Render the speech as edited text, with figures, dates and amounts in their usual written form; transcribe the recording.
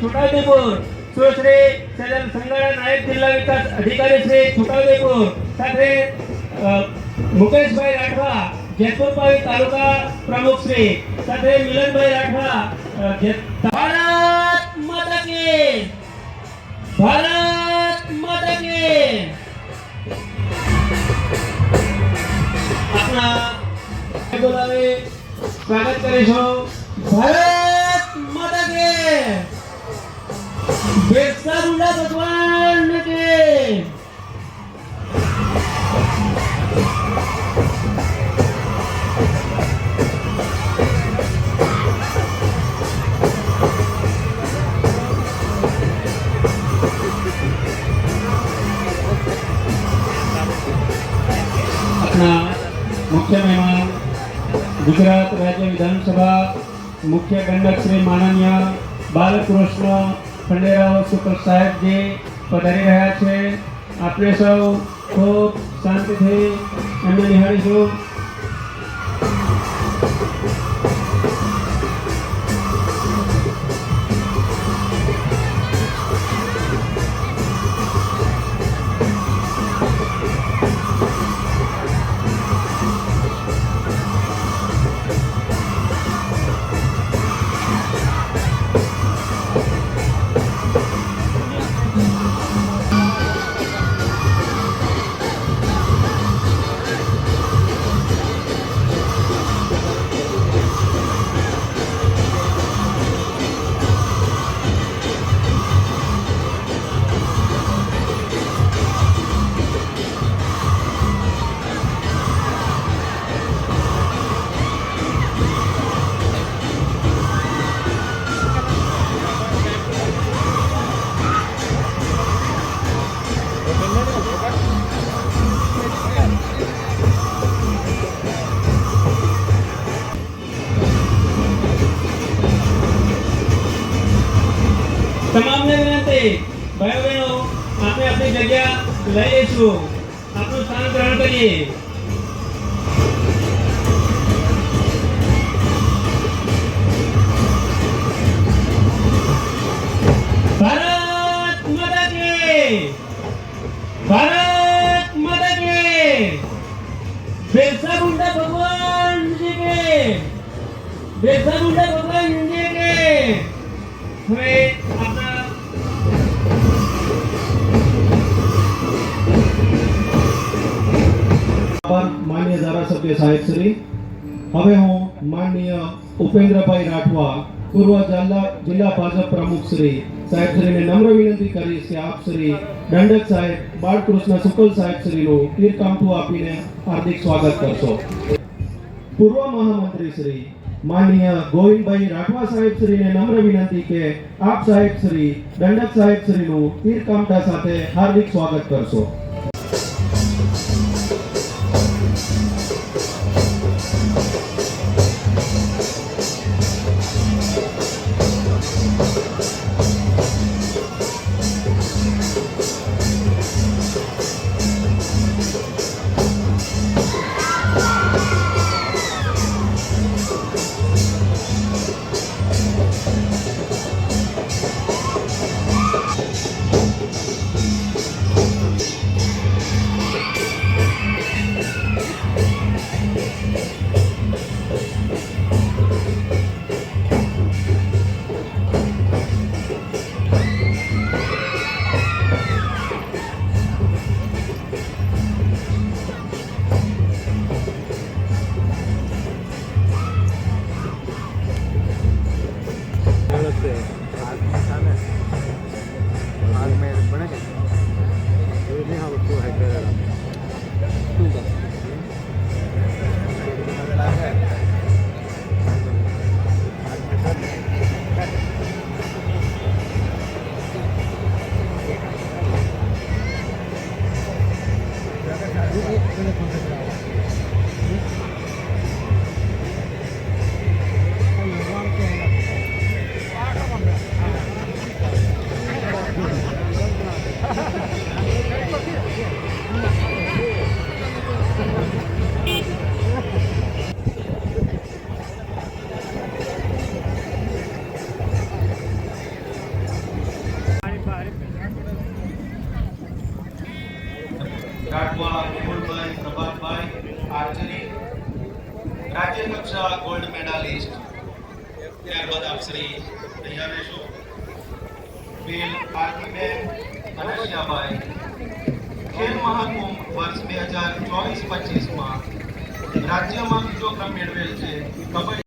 છોટાઉદેપુર સુશ્રી સજલ સંગાડા નાયબ જિલ્લા વિકાસ અધિકારી શ્રી છોટાઉદેપુર સાથે મુકેશભાઈ રાઠવા जयपुर पावी तालुका प्रमुख श्री સાથે મિલનભાઈ રાઠવા ભારત માતા की આપણા બોલાવે સ્વાગત કરીશું ભારત માતા की બિરસા મુંડા ભગવાન की मुख्य मेहमान गुजरात राज्य विधानसभा मुख्य दंडक श्री माननीय बालकृष्ण खंडेराव शुक्ल साहेब जी पधारी रहा है। आपने सौ खूब शांति थी एमने निहाळीशुं। तमाम ने विनंती भाई बहनों आपने अपनी जगह लई लेशो आपनु स्थान ग्रहण करिए। भारत माता की बिरसा मुंडा भगवान जी के हमें अपना माननीय धारासभ्य साहेब श्री हवे हूँ माननीय उपेन्द्रभाई राठवा पूर्व जिला भाजप प्रमुख श्री साहेब श्री ने नम्र विनंती करीश कि आप श्री दंडक साहेब बाळकृष्ण शुक्ल साहेब श्री नो कीर्तकामठू आपीने हार्दिक स्वागत करशो। पूर्व महामंत्री श्री माननीय गोविंद भाई राठवा साहेब श्री ने नम्र विनंती के आप साहेब श्री दंडक साहेब श्री नु कीर्तकामठा साथे हार्दिक स्वागत करशो। રાઠવા મેહુલભાઈ પ્રભાતભાઈ આર્ચરી રાજ્ય કક્ષા ગોલ્ડ મેડાલિસ્ટ. ત્યારબાદ આપ શ્રી તૈયાર રહેશો. બેન આરતીબેન અનસ્યાભાઈ ખેલ મહાકુંભ વર્ષ 2024-25 માં રાજ્યમાં બીજો ક્રમ મેળવેલ છે. કબડ્ડી